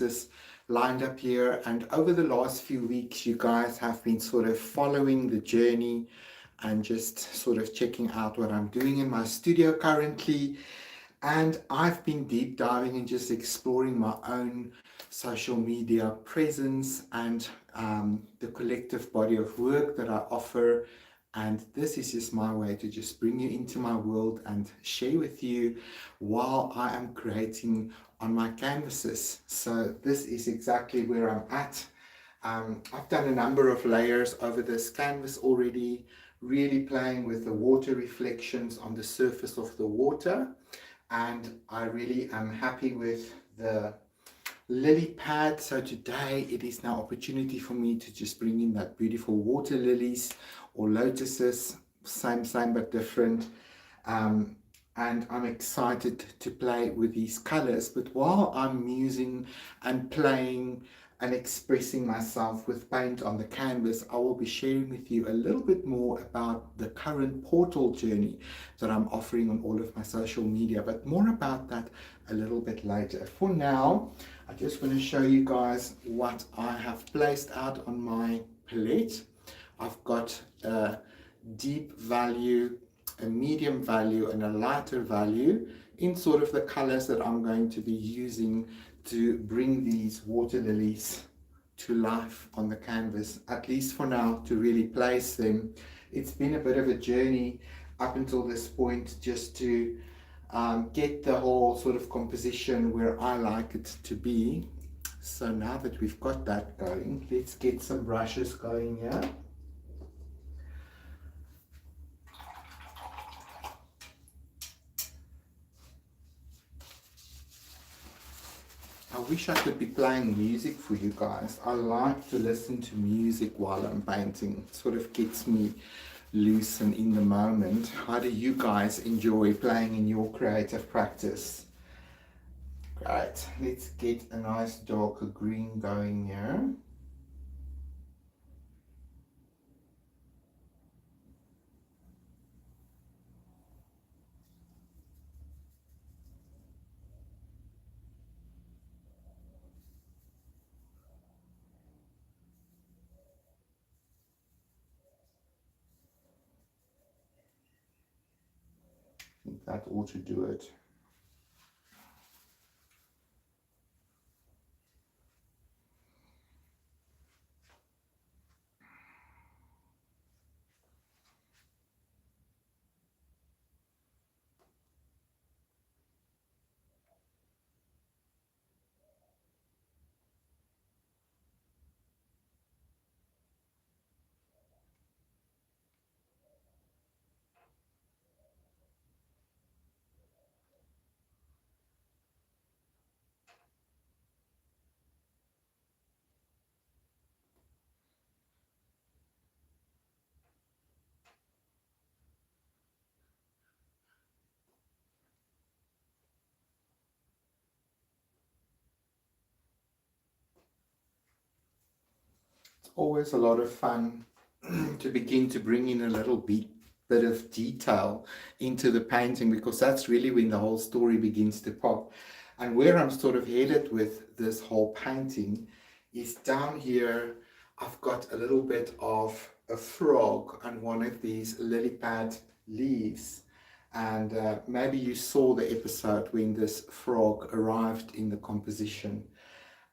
this lined up here, and over the last few weeks you guys have been sort of following the journey and just sort of checking out what I'm doing in my studio currently. And I've been deep diving and just exploring my own social media presence and the collective body of work that I offer. And this is just my way to just bring you into my world and share with you while I am creating on my canvases. So this is exactly where I'm at. I've done a number of layers over this canvas already, really playing with the water reflections on the surface of the water. And I really am happy with the lily pad. So today it is now opportunity for me to just bring in that beautiful water lilies or lotuses, same but different. And I'm excited to play with these colors. But while I'm musing and playing and expressing myself with paint on the canvas, I will be sharing with you a little bit more about the current portal journey that I'm offering on all of my social media, but more about that a little bit later. For now, I just want to show you guys what I have placed out on my palette. I've got a deep value, a medium value, and a lighter value in sort of the colors that I'm going to be using to bring these water lilies to life on the canvas, at least for now, to really place them. It's been a bit of a journey up until this point just to get the whole sort of composition where I like it to be. So now that we've got that going, let's get some brushes going here. I wish I could be playing music for you guys. I like to listen to music while I'm painting. It sort of gets me loose and in the moment. How do you guys enjoy playing in your creative practice? Great. Let's get a nice darker green going here. I think that ought to do it. It's always a lot of fun to begin to bring in a little bit of detail into the painting, because that's really when the whole story begins to pop. And where I'm sort of headed with this whole painting is down here. I've got a little bit of a frog on one of these lily pad leaves, and maybe you saw the episode when this frog arrived in the composition.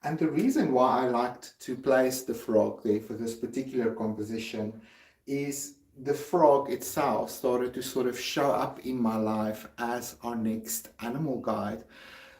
And the reason why I liked to place the frog there for this particular composition is the frog itself started to sort of show up in my life as our next animal guide.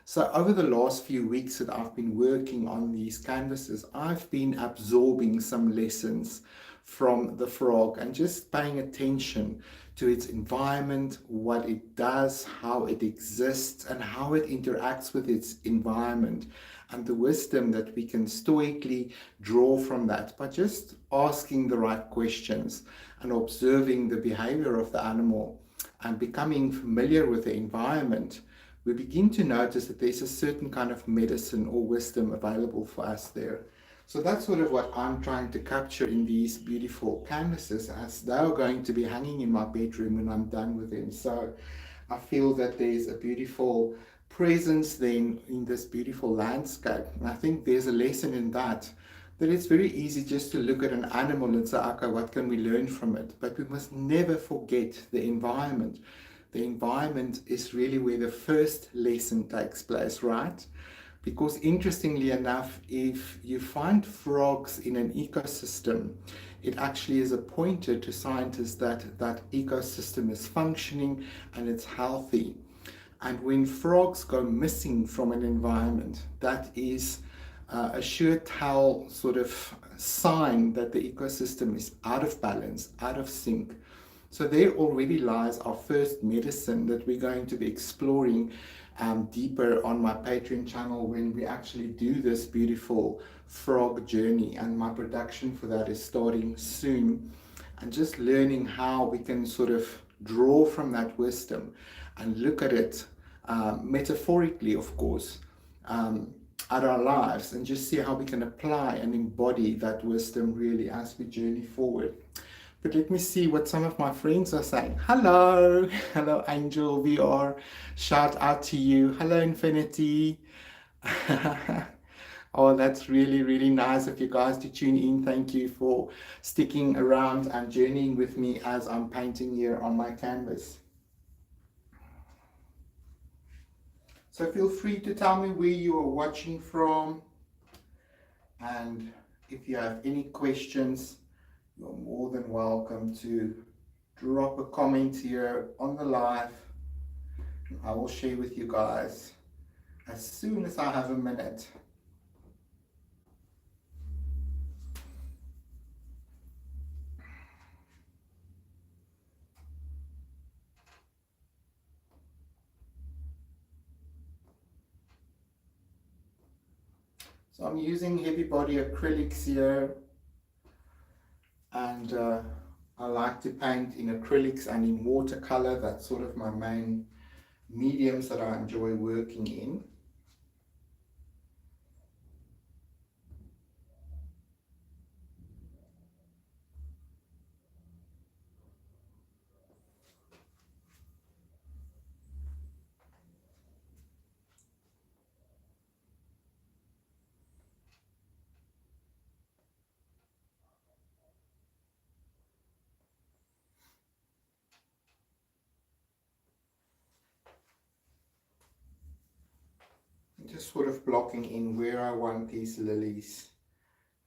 So over the last few weeks that I've been working on these canvases, I've been absorbing some lessons from the frog and just paying attention to its environment, what it does, how it exists, and how it interacts with its environment, and the wisdom that we can stoically draw from that by just asking the right questions and observing the behavior of the animal and becoming familiar with the environment. We begin to notice that there's a certain kind of medicine or wisdom available for us there. So that's sort of what I'm trying to capture in these beautiful canvases, as they're going to be hanging in my bedroom when I'm done with them. So I feel that there's a beautiful presence then in this beautiful landscape. And I think there's a lesson in that, that it's very easy just to look at an animal and say, okay, what can we learn from it? But we must never forget the environment. The environment is really where the first lesson takes place, right? Because interestingly enough, if you find frogs in an ecosystem, it actually is a pointer to scientists that that ecosystem is functioning and it's healthy. And when frogs go missing from an environment, that is a sure tell sort of sign that the ecosystem is out of balance, out of sync. So there already lies our first medicine that we're going to be exploring deeper on my Patreon channel when we actually do this beautiful frog journey. And my production for that is starting soon. And just learning how we can sort of draw from that wisdom and look at it metaphorically, of course, at our lives, and just see how we can apply and embody that wisdom really as we journey forward. But let me see what some of my friends are saying. Hello, hello Angel VR, shout out to you. Hello Infinity. Oh, that's really, really nice of you guys to tune in. Thank you for sticking around and journeying with me as I'm painting here on my canvas. So feel free to tell me where you are watching from, and if you have any questions, you're more than welcome to drop a comment here on the live. I will share with you guys as soon as I have a minute. So I'm using heavy body acrylics here, and I like to paint in acrylics and in watercolor. That's sort of my main mediums that I enjoy working in. Just sort of blocking in where I want these lilies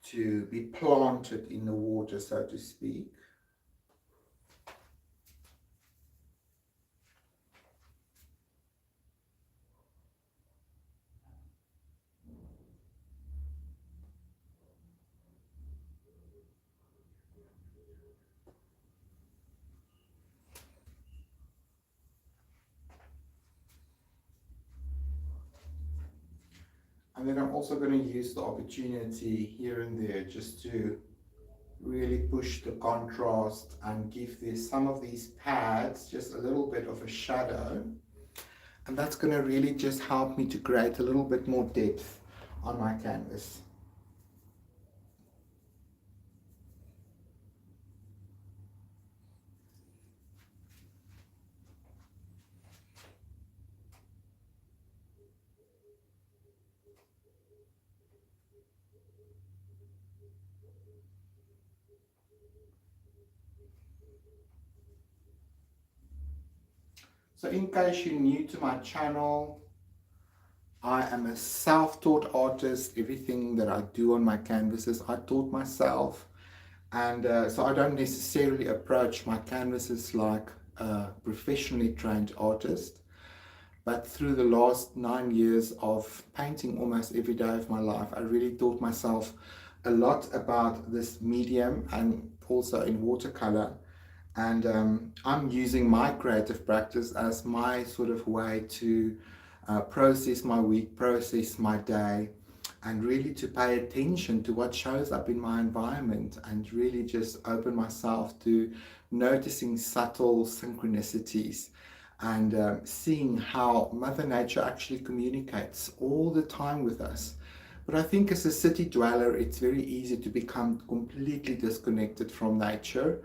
to be planted in the water, so to speak. And then I'm also going to use the opportunity here and there just to really push the contrast and give this, some of these pads just a little bit of a shadow. And that's going to really just help me to create a little bit more depth on my canvas. So in case you're new to my channel, I am a self-taught artist. Everything that I do on my canvases, I taught myself. And so I don't necessarily approach my canvases like a professionally trained artist. But through the last 9 years of painting almost every day of my life, I really taught myself a lot about this medium and also in watercolor. And I'm using my creative practice as my sort of way to process my week, process my day, and really to pay attention to what shows up in my environment and really just open myself to noticing subtle synchronicities and seeing how Mother Nature actually communicates all the time with us. But I think as a city dweller, it's very easy to become completely disconnected from nature.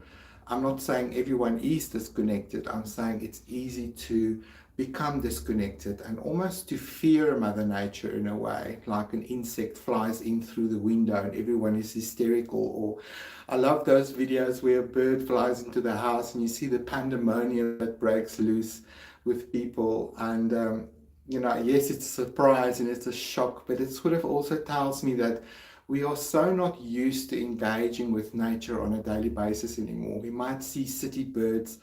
I'm not saying everyone is disconnected. I'm saying it's easy to become disconnected and almost to fear Mother Nature in a way, like an insect flies in through the window and everyone is hysterical. Or I love those videos where a bird flies into the house and you see the pandemonium that breaks loose with people. And yes, it's a surprise and it's a shock, but it sort of also tells me that we are so not used to engaging with nature on a daily basis anymore. We might see city birds,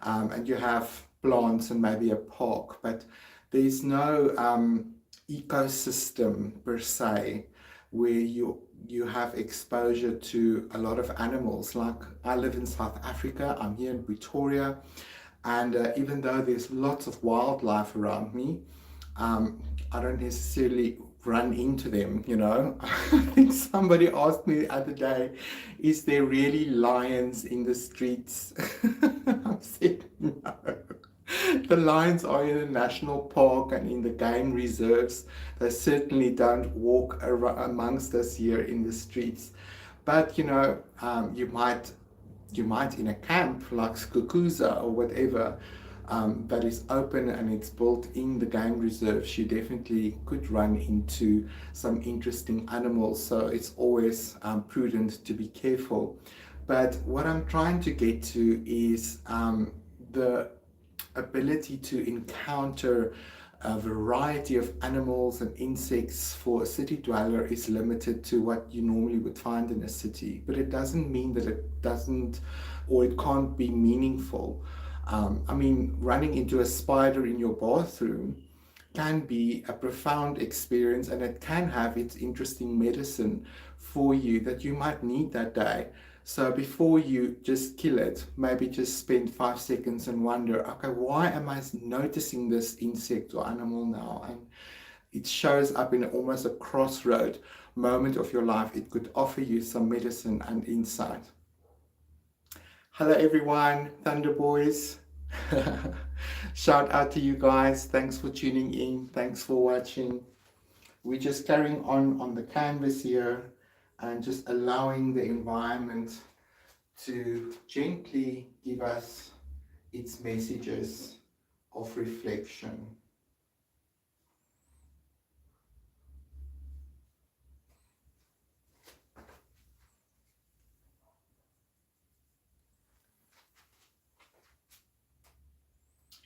and you have plants and maybe a park, but there's no ecosystem per se where you have exposure to a lot of animals. Like I live in South Africa, I'm here in Pretoria, and even though there's lots of wildlife around me, I don't necessarily run into them, you know. I think somebody asked me the other day, is there really lions in the streets? I said no. The lions are in the national park and in the game reserves. They certainly don't walk amongst us here in the streets. But you might in a camp like Skukuza or whatever, that is open and it's built in the game reserves, you definitely could run into some interesting animals. So it's always prudent to be careful. But what I'm trying to get to is the ability to encounter a variety of animals and insects for a city dweller is limited to what you normally would find in a city. But it doesn't mean that it doesn't or it can't be meaningful. I mean, running into a spider in your bathroom can be a profound experience and it can have its interesting medicine for you that you might need that day. So before you just kill it, maybe just spend 5 seconds and wonder, okay, why am I noticing this insect or animal now? And it shows up in almost a crossroad moment of your life. It could offer you some medicine and insight. Hello everyone, Thunder Boys. Shout out to you guys. Thanks for tuning in. Thanks for watching. We're just carrying on the canvas here and just allowing the environment to gently give us its messages of reflection.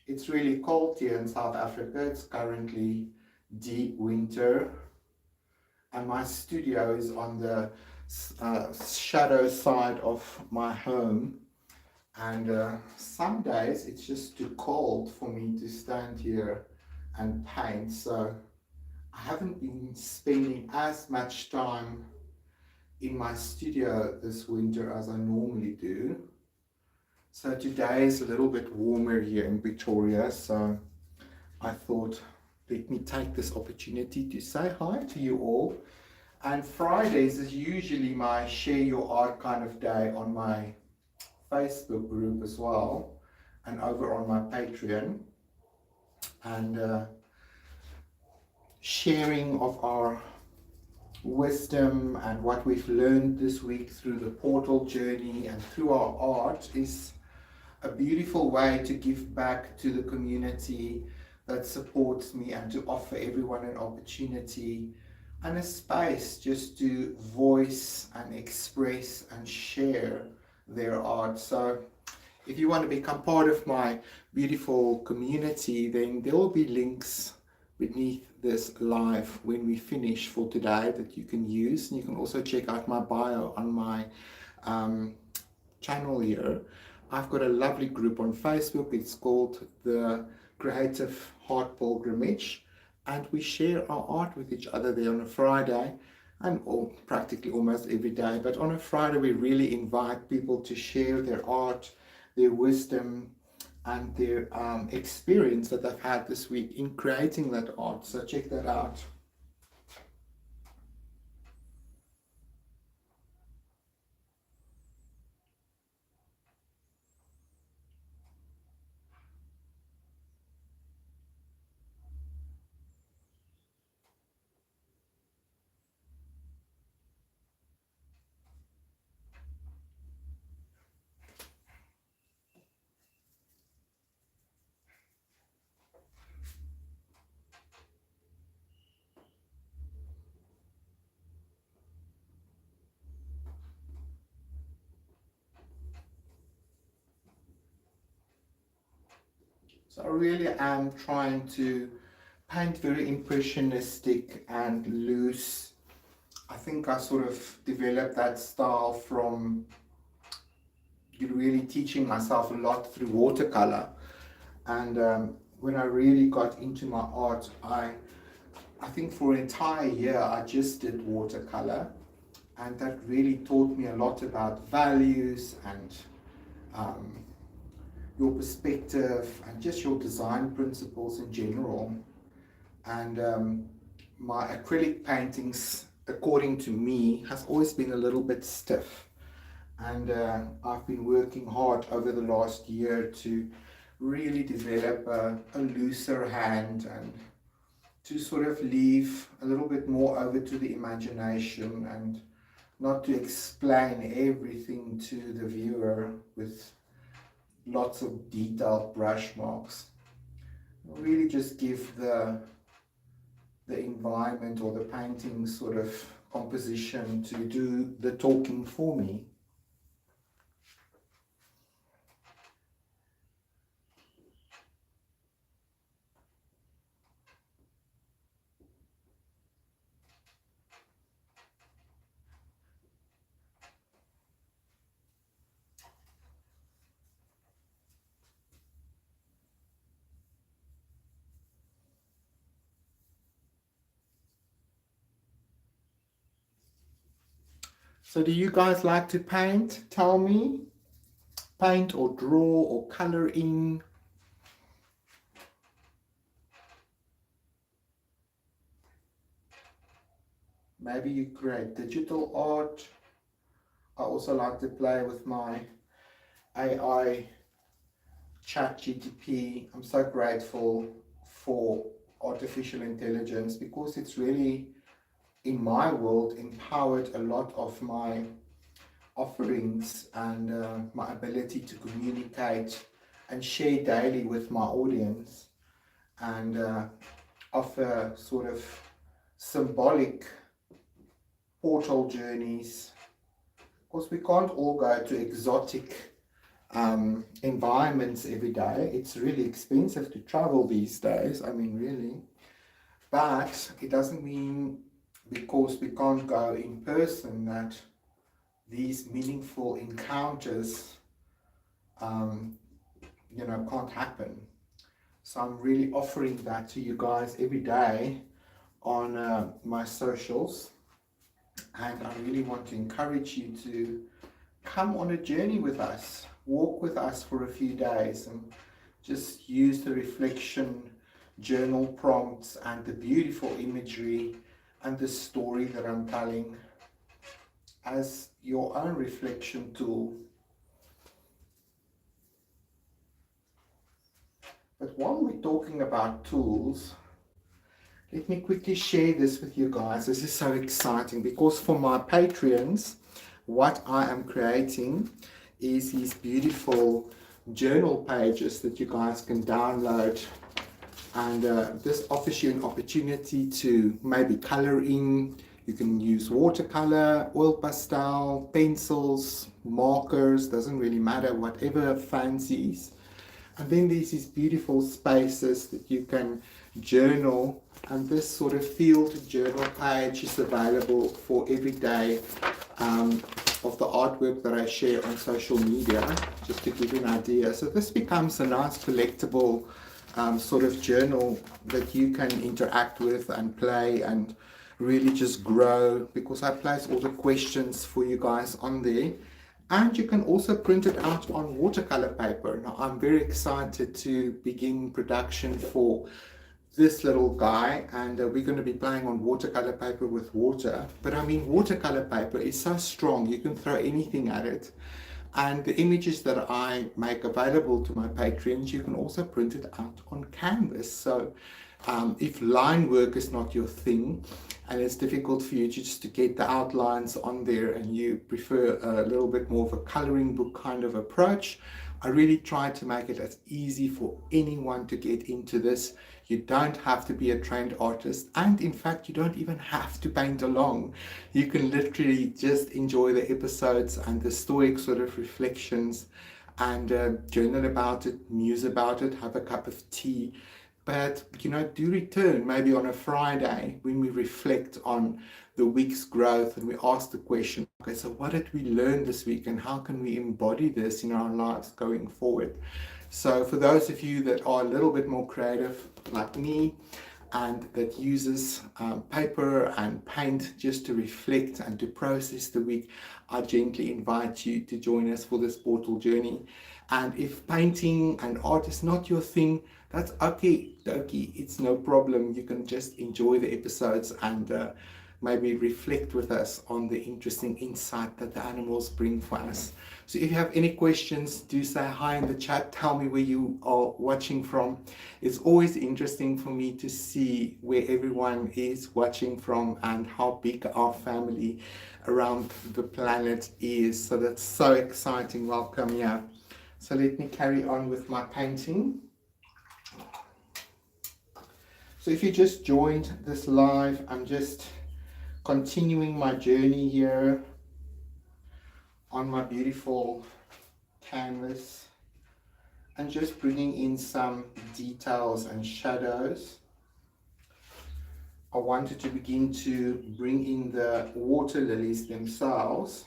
It's really cold here in South Africa. It's currently deep winter and my studio is on the shadow side of my home, and some days it's just too cold for me to stand here and paint, so I haven't been spending as much time in my studio this winter as I normally do. So today is a little bit warmer here in Victoria, so I thought let me take this opportunity to say hi to you all. And Fridays is usually my share your art kind of day on my Facebook group as well, and over on my Patreon, and sharing of our wisdom and what we've learned this week through the portal journey and through our art is a beautiful way to give back to the community that supports me and to offer everyone an opportunity and a space just to voice and express and share their art. So if you want to become part of my beautiful community, then there will be links beneath this live when we finish for today that you can use. And you can also check out my bio on my channel here. I've got a lovely group on Facebook. It's called the Creative Heart Pilgrimage, and we share our art with each other there on a Friday, and practically almost every day. But on a Friday, we really invite people to share their art, their wisdom, and their experience that they've had this week in creating that art. So check that out. So I really am trying to paint very impressionistic and loose. I think I sort of developed that style from really teaching myself a lot through watercolor. And when I really got into my art, I think for an entire year I just did watercolor, and that really taught me a lot about values and um, your perspective and just your design principles in general. And my acrylic paintings, according to me, has always been a little bit stiff. And I've been working hard over the last year to really develop a looser hand and to sort of leave a little bit more over to the imagination and not to explain everything to the viewer with lots of detailed brush marks. Really just give the environment or the painting sort of composition to do the talking for me. So do you guys like to paint? Tell me. Paint or draw or color in? Maybe you create digital art. I also like to play with my AI chat GTP. I'm so grateful for artificial intelligence because it's really, in my world, empowered a lot of my offerings and my ability to communicate and share daily with my audience and offer sort of symbolic portal journeys. Of course, we can't all go to exotic environments every day. It's really expensive to travel these days. I mean, really. But it doesn't mean because we can't go in person that these meaningful encounters, can't happen. So I'm really offering that to you guys every day on my socials. And I really want to encourage you to come on a journey with us, walk with us for a few days and just use the reflection journal prompts and the beautiful imagery and the story that I'm telling as your own reflection tool. But while we're talking about tools, let me quickly share this with you guys. This is so exciting because for my Patreons, what I am creating is these beautiful journal pages that you guys can download. And this offers you an opportunity to maybe color in. You can use watercolor, oil pastel, pencils, markers, doesn't really matter, whatever fancies. And then there's these beautiful spaces that you can journal, and this sort of field journal page is available for every day of the artwork that I share on social media, just to give you an idea. So this becomes a nice collectible sort of journal that you can interact with and play and really just grow, because I place all the questions for you guys on there. And you can also print it out on watercolor paper. Now I'm very excited to begin production for this little guy, and we're going to be playing on watercolor paper with water. But I mean, watercolor paper is so strong, you can throw anything at it. And the images that I make available to my patrons, you can also print it out on canvas. So if line work is not your thing and it's difficult for you just to get the outlines on there and you prefer a little bit more of a coloring book kind of approach, I really try to make it as easy for anyone to get into this. You don't have to be a trained artist, and in fact you don't even have to paint along. You can literally just enjoy the episodes and the stoic sort of reflections and journal about it, muse about it, have a cup of tea. But, do return maybe on a Friday when we reflect on the week's growth and we ask the question, okay, so what did we learn this week and how can we embody this in our lives going forward? So for those of you that are a little bit more creative like me, and that uses paper and paint just to reflect and to process the week, I gently invite you to join us for this portal journey. And if painting and art is not your thing, that's okay, dokie, it's no problem. You can just enjoy the episodes and maybe reflect with us on the interesting insight that the animals bring for us. So if you have any questions, do say hi in the chat. Tell me where you are watching from. It's always interesting for me to see where everyone is watching from and how big our family around the planet is. So that's so exciting. Welcome here. So let me carry on with my painting. So if you just joined this live, I'm just continuing my journey here on my beautiful canvas and just bringing in some details and shadows. I wanted to begin to bring in the water lilies themselves,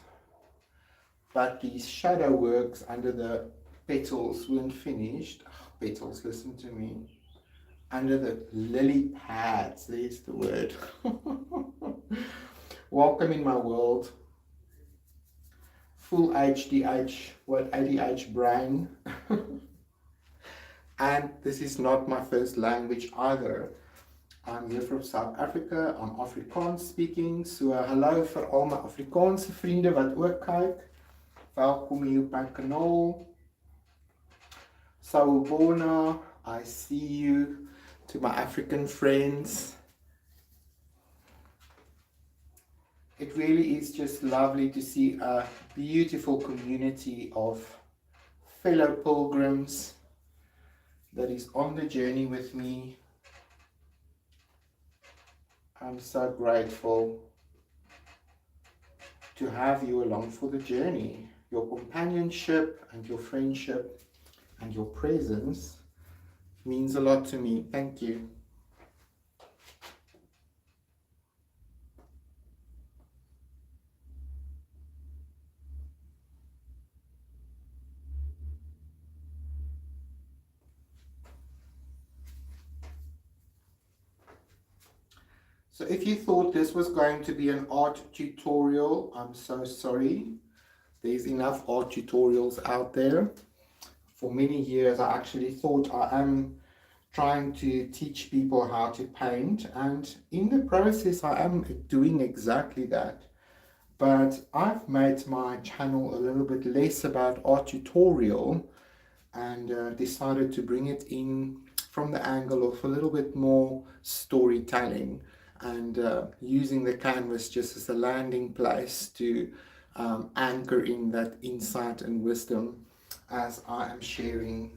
but these shadow works under the petals weren't finished. Petals, listen to me. Under the lily pads, there's the word. Welcome in my world. Full HDH, ADH brain. And this is not my first language either. I'm here from South Africa. I'm Afrikaans speaking. So hallo vir al my Afrikaanse vriende wat ook kyk. Welkom hier op my kanaal. Sawubona, I see you. To my African friends. It really is just lovely to see a beautiful community of fellow pilgrims that is on the journey with me. I'm so grateful to have you along for the journey. Your companionship and your friendship and your presence means a lot to me. Thank you. So if you thought this was going to be an art tutorial, I'm so sorry. There's enough art tutorials out there. For many years, I actually thought I am trying to teach people how to paint, and in the process, I am doing exactly that. But I've made my channel a little bit less about art tutorial and decided to bring it in from the angle of a little bit more storytelling and using the canvas just as a landing place to anchor in that insight and wisdom as I am sharing.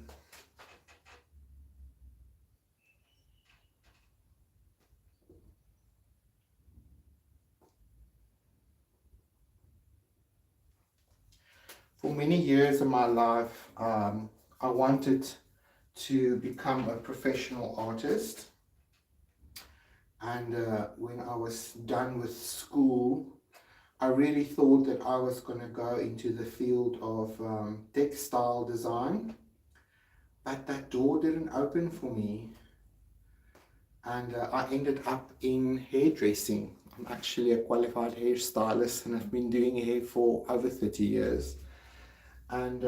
For many years in my life, I wanted to become a professional artist. And when I was done with school, I really thought that I was going to go into the field of textile design, but that door didn't open for me, and I ended up in hairdressing. I'm actually a qualified hairstylist and I've been doing hair for over 30 years. And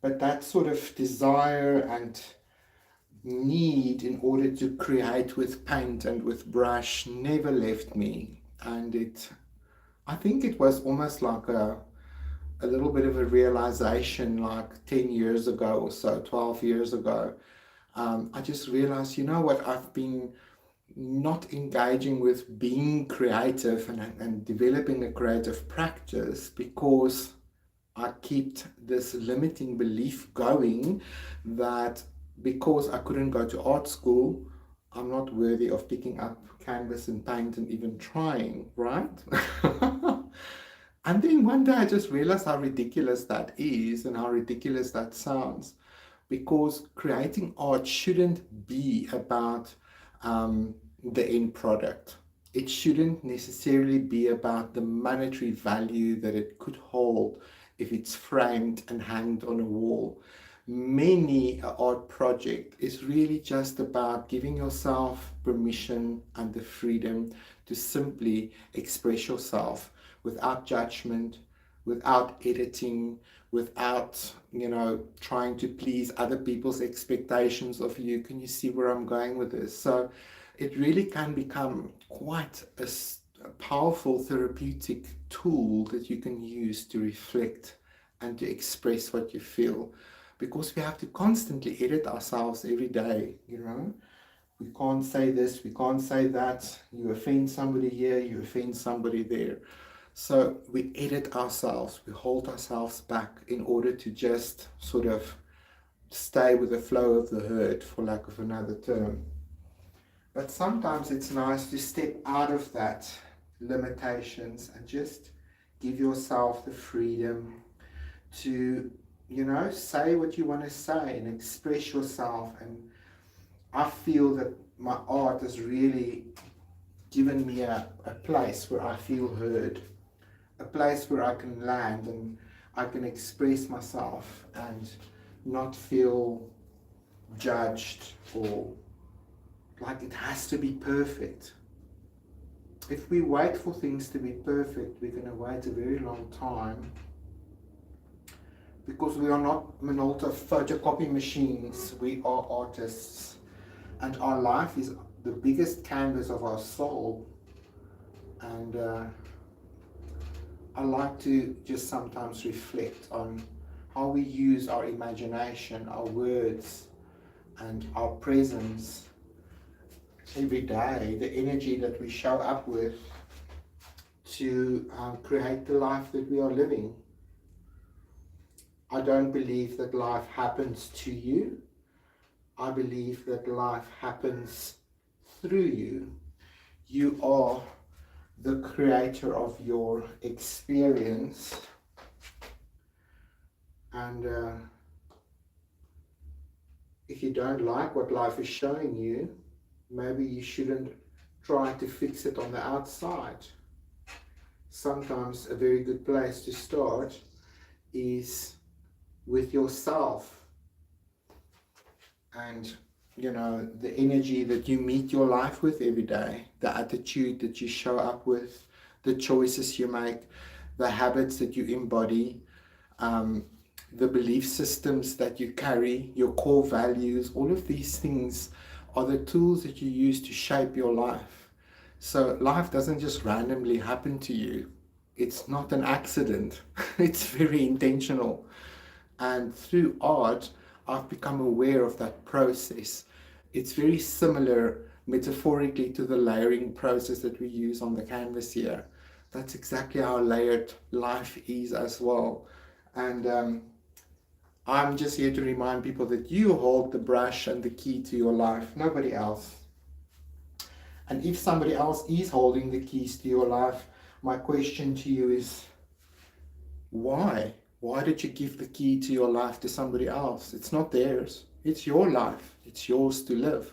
but that sort of desire and need in order to create with paint and with brush never left me, and I think it was almost like a little bit of a realization like 10 years ago or so, 12 years ago. I just realized, you know what, I've been not engaging with being creative and developing a creative practice because I kept this limiting belief going that because I couldn't go to art school, I'm not worthy of picking up canvas and paint and even trying, right? And And then one day I just realized how ridiculous that is and how ridiculous that sounds, because creating art shouldn't be about the end product. It shouldn't necessarily be about the monetary value that it could hold if it's framed and hanged on a wall. Many art project is really just about giving yourself permission and the freedom to simply express yourself without judgment, without editing, without, trying to please other people's expectations of you. Can you see where I'm going with this? So it really can become quite a powerful therapeutic tool that you can use to reflect and to express what you feel, because we have to constantly edit ourselves every day. We can't say this, we can't say that. You offend somebody here, you offend somebody there. So we edit ourselves, we hold ourselves back in order to just sort of stay with the flow of the herd, for lack of another term. But sometimes it's nice to step out of that limitations and just give yourself the freedom to, say what you want to say and express yourself. And I feel that my art has really given me a place where I feel heard, a place where I can land and I can express myself and not feel judged or like it has to be perfect. If we wait for things to be perfect, we're going to wait a very long time, because we are not Minolta photocopy machines. We are artists, and our life is the biggest canvas of our soul. And I like to just sometimes reflect on how we use our imagination, our words, and our presence every day, the energy that we show up with to create the life that we are living. I don't believe that life happens to you. I believe that life happens through you. You are the creator of your experience. And if you don't like what life is showing you, maybe you shouldn't try to fix it on the outside. Sometimes a very good place to start is with yourself, and the energy that you meet your life with every day, the attitude that you show up with, the choices you make, the habits that you embody, the belief systems that you carry, your core values. All of these things are the tools that you use to shape your life. So life doesn't just randomly happen to you. It's not an accident. It's very intentional. And through art, I've become aware of that process. It's very similar metaphorically to the layering process that we use on the canvas here. That's exactly how layered life is as well. And I'm just here to remind people that you hold the brush and the key to your life, nobody else. And if somebody else is holding the keys to your life, my question to you is, why? Why did you give the key to your life to somebody else? It's not theirs. It's your life. It's yours to live.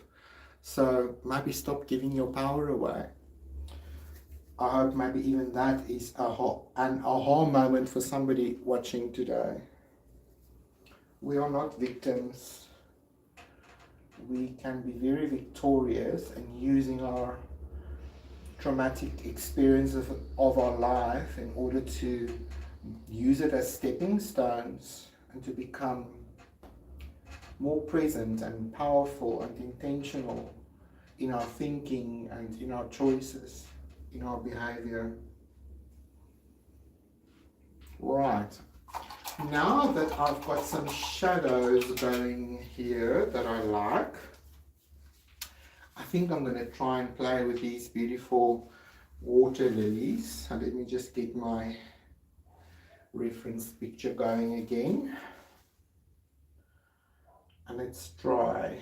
So maybe stop giving your power away. I hope maybe even that is an aha moment for somebody watching today. We are not victims. We can be very victorious in using our traumatic experiences of our life in order to use it as stepping stones and to become more present and powerful and intentional in our thinking and in our choices, in our behavior. Right. Now that I've got some shadows going here that I like, I think I'm going to try and play with these beautiful water lilies. And let me just get my reference picture going again. And let's try.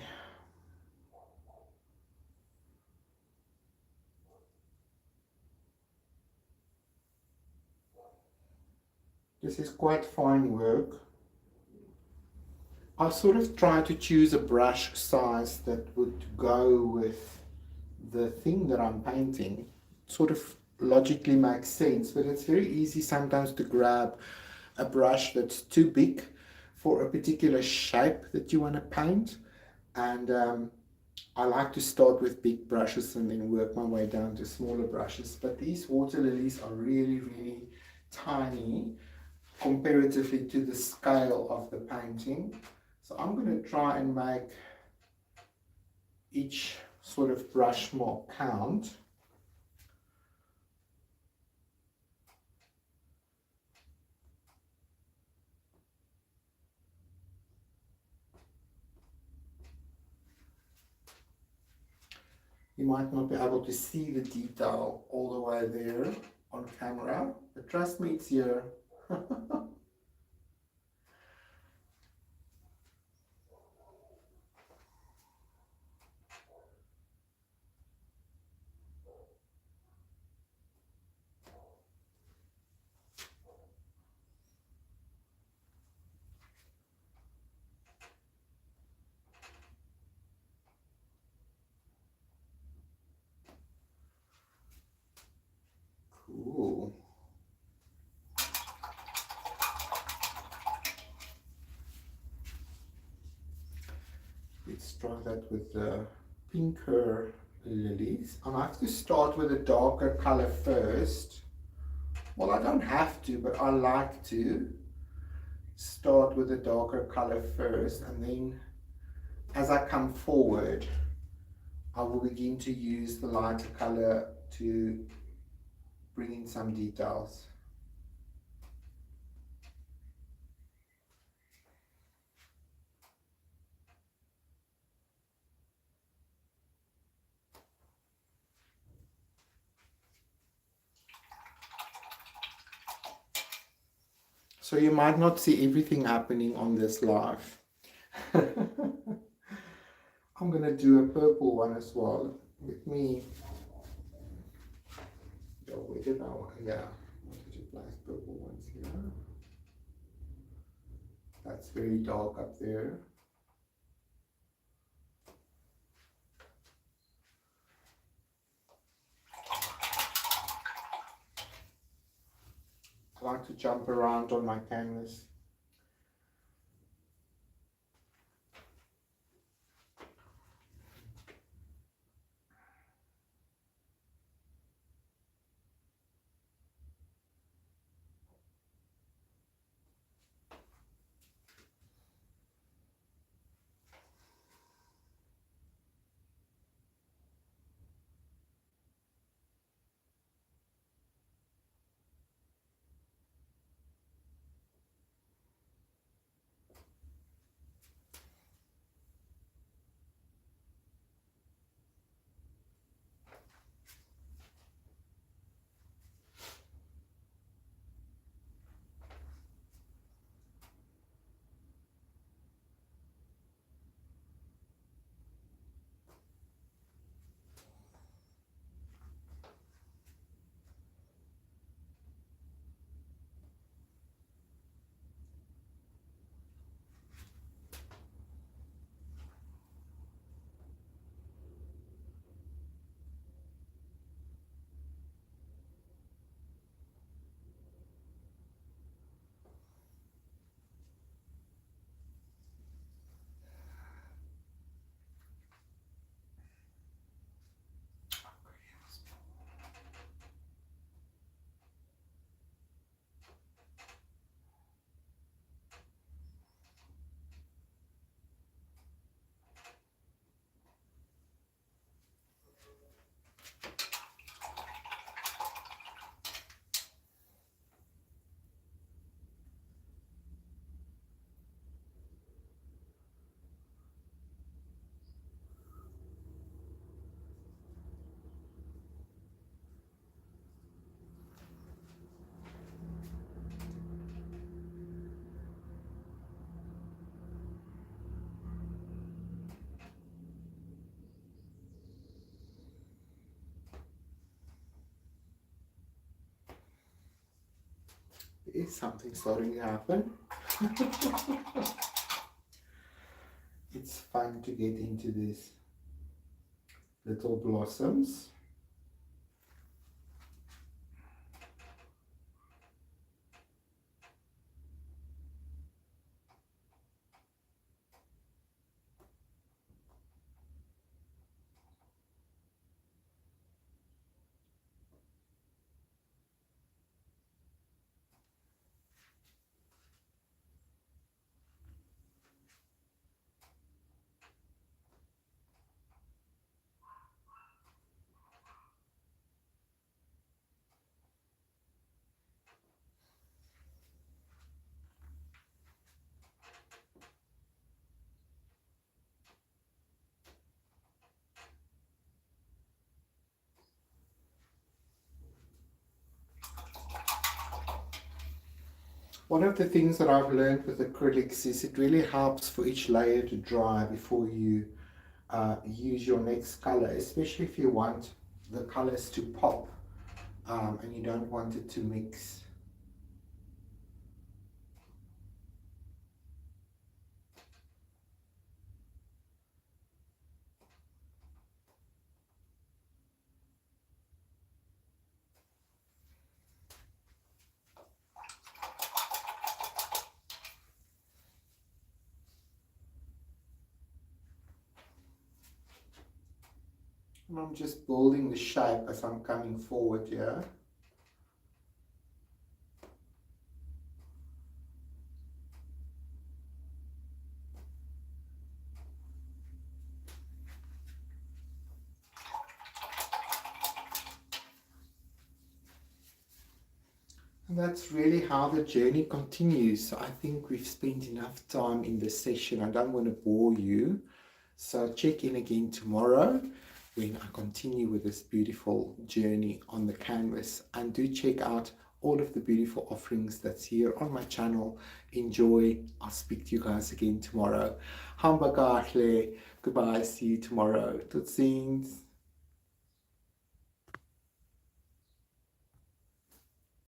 This is quite fine work. I sort of try to choose a brush size that would go with the thing that I'm painting. Sort of logically makes sense, but it's very easy sometimes to grab a brush that's too big for a particular shape that you want to paint. And I like to start with big brushes and then work my way down to smaller brushes. But these water lilies are really, really tiny comparatively to the scale of the painting. So I'm going to try and make each sort of brush mark count. You might not be able to see the detail all the way there on camera, but trust me, it's here. Cool. Let's try that with the pinker lilies. I have to start with a darker color first. Well, I don't have to, but I like to start with a darker color first, and then as I come forward, I will begin to use the lighter color to bring in some details. So you might not see everything happening on this live. I'm gonna do a purple one as well. With me. Oh, where did I want? Yeah, I wanted to place purple ones here. That's very dark up there. I like to jump around on my canvas. Is something starting to happen? It's fun to get into these little blossoms. One of the things that I've learned with acrylics is it really helps for each layer to dry before you use your next color, especially if you want the colors to pop and you don't want it to mix. And I'm just building the shape as I'm coming forward here. And that's really how the journey continues. So I think we've spent enough time in this session. I don't want to bore you. So check in again tomorrow when I continue with this beautiful journey on the canvas. And do check out all of the beautiful offerings that's here on my channel. Enjoy. I'll speak to you guys again tomorrow. Hamba kahle. Goodbye. See you tomorrow. Tot ziens.